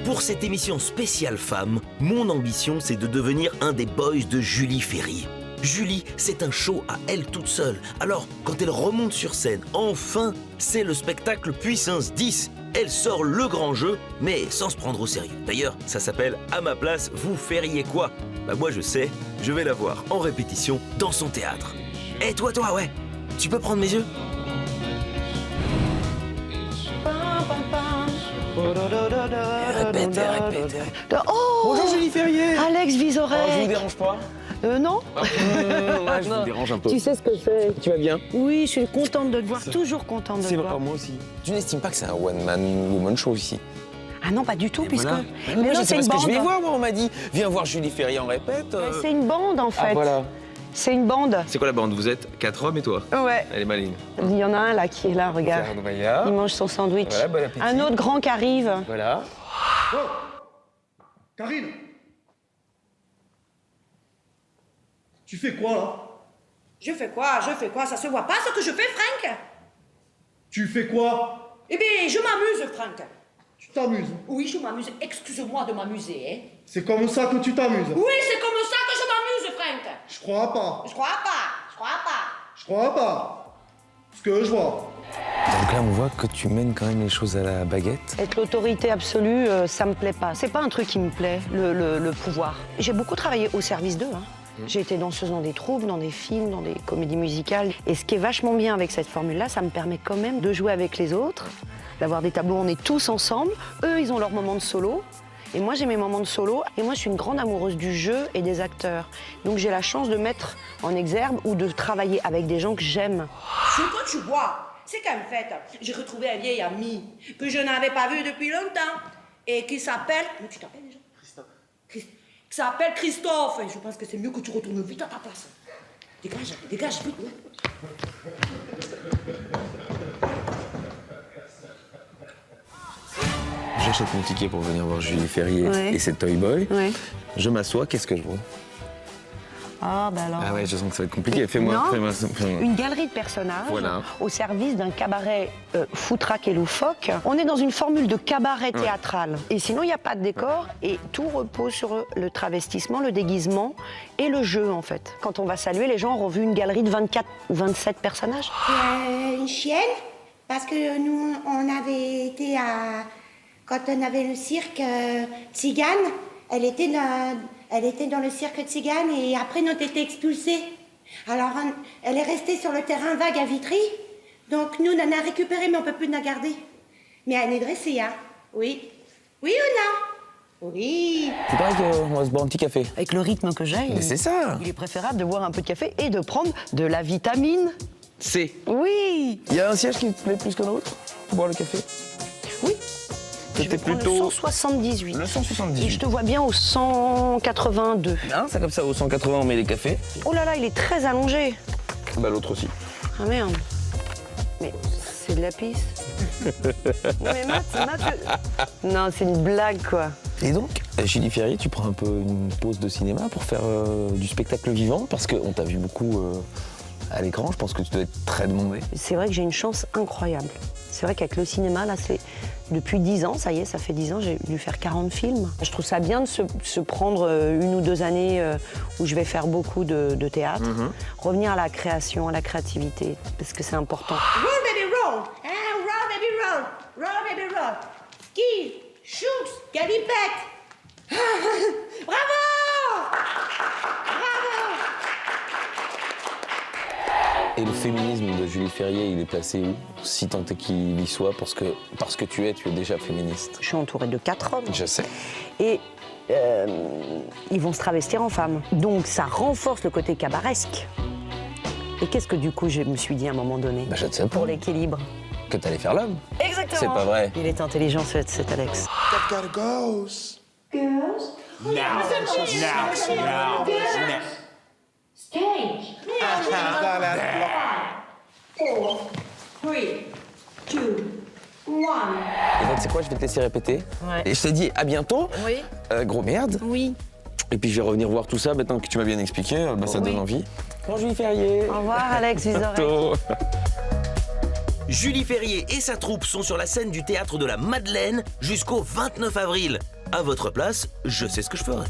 Pour cette émission spéciale femme, mon ambition c'est de devenir un des boys de Julie Ferrier. Julie, c'est un show à elle toute seule. Alors, quand elle remonte sur scène, enfin, c'est le spectacle Puissance 10. Elle sort le grand jeu, mais sans se prendre au sérieux. D'ailleurs, ça s'appelle « À ma place, vous feriez quoi ?» Bah moi je sais, je vais la voir en répétition dans son théâtre. Eh toi, ouais, tu peux prendre mes yeux ? Répétez. Oh, bonjour Julie Ferrier. Alex Vizorek. Je vous dérange pas? Non. Ouais, je vous dérange un peu. Tu sais ce que c'est. Tu vas bien? Oui, je suis contente de te voir, toujours contente de te C'est voir. moi aussi. Tu n'estimes pas que c'est un one-man woman show ici? Ah non, pas du tout, puisque... Voilà. Mais moi, non, je sais c'est pas une ce que je bande. vais voir, moi, on m'a dit. Viens voir Julie Ferrier en répète. C'est une bande, en fait. Ah, voilà. C'est une bande. C'est quoi la bande? Vous êtes 4 hommes et toi? Ouais. Elle est maligne. Il y en a un, là, qui est là, regarde. Regarde, Maya. Il mange son sandwich. Voilà, bon appétit. Un autre grand qui arrive. Voilà. Oh Karine, tu fais quoi là? Je fais quoi? Ça se voit pas ce que je fais, Franck? Tu fais quoi? Eh bien, je m'amuse, Franck. Tu t'amuses. Oui, je m'amuse. Excuse-moi de m'amuser, hein. C'est comme ça que tu t'amuses. Oui, c'est comme ça que je m'amuse, Franck. Je crois pas. Je crois pas. Je crois pas. Ce que je vois. Donc là, on voit que tu mènes quand même les choses à la baguette. Être l'autorité absolue, ça me plaît pas. C'est pas un truc qui me plaît, le pouvoir. J'ai beaucoup travaillé au service d'eux. J'ai été danseuse dans des troupes, dans des films, dans des comédies musicales. Et ce qui est vachement bien avec cette formule-là, ça me permet quand même de jouer avec les autres, d'avoir des tableaux où on est tous ensemble. Eux, ils ont leurs moments de solo. Et moi, j'ai mes moments de solo. Et moi, je suis une grande amoureuse du jeu et des acteurs. Donc, j'ai la chance de mettre en exergue ou de travailler avec des gens que j'aime. Ce que tu vois, c'est qu'en fait, j'ai retrouvé un vieil ami que je n'avais pas vu depuis longtemps et qui s'appelle... Comment tu t'appelles déjà? Christophe. Qui s'appelle Christophe. Et je pense que c'est mieux que tu retournes vite à ta place. Dégage, vite. J'achète mon ticket pour venir voir Julie Ferrier Ouais. et cette Toy Boy. Ouais. Je m'assois, qu'est-ce que je vois? Ah, bah alors... Ah ouais, je sens que ça va être compliqué. Fais-moi. Une galerie de personnages Voilà. au service d'un cabaret foutraque et loufoque. On est dans une formule de cabaret théâtral. Et sinon, il n'y a pas de décor et tout repose sur le travestissement, le déguisement et le jeu, en fait. Quand on va saluer, les gens auront vu une galerie de 24 ou 27 personnages. Une chienne, parce que nous, on avait été à... Quand on avait le cirque Tzigane, elle était dans le cirque Tzigane et après, nous avons été expulsés. Alors, elle est restée sur le terrain vague à Vitry. Donc, nous, on en a récupéré, mais on ne peut plus la garder. Mais elle est dressée, hein. Oui. Oui ou non? Oui. C'est pareil qu'on va se boire un petit café. Avec le rythme que j'ai, Mais c'est ça. il est préférable de boire un peu de café et de prendre de la vitamine. C'est. Oui. Il y a un siège qui te plaît plus qu'un autre pour boire le café? Oui. Je C'était vais prendre plutôt le 178. le 178. Et je te vois bien au 182. Hein, c'est comme ça, au 180, on met les cafés. Oh là là, il est très allongé. Bah, l'autre aussi. Ah merde. Mais c'est de la pisse. Mais non, c'est une blague, quoi. Et donc, Julie Ferrier, tu prends un peu une pause de cinéma pour faire du spectacle vivant, parce qu'on t'a vu beaucoup à l'écran, je pense que tu dois être très demandé. C'est vrai que j'ai une chance incroyable. C'est vrai qu'avec le cinéma, là, c'est depuis 10 ans, ça y est, ça fait 10 ans, j'ai dû faire 40 films. Je trouve ça bien de se prendre 1 ou 2 années où je vais faire beaucoup de théâtre, revenir à la création, à la créativité, parce que c'est important. Roll, baby, roll. Roll, baby, roll. Roll, baby, roll. Ski, shoot, galipette. Bravo! Et le féminisme de Julie Ferrier, il est placé où? Si tant est qu'il y soit, parce que tu es déjà féministe. Je suis entourée de 4 hommes. Je sais. Et ils vont se travestir en femmes. Donc ça renforce le côté cabaresque. Et qu'est-ce que du coup je me suis dit à un moment donné? Bah, je ne sais pas. Pour l'équilibre. Que t'allais faire l'homme. Exactement. C'est pas vrai. Il est intelligent cet Alex. Stage. 4, 3, 2, 1. Et donc, c'est quoi? Je vais te laisser répéter. Ouais. Et je t'ai dit à bientôt. Oui. Gros merde. Oui. Et puis je vais revenir voir tout ça maintenant que tu m'as bien expliqué. Ça donne envie. Bonjour Julie Ferrier. Au revoir Alex Vizorek. Bientôt. Julie Ferrier et sa troupe sont sur la scène du théâtre de la Madeleine jusqu'au 29 avril. À votre place, je sais ce que je ferais.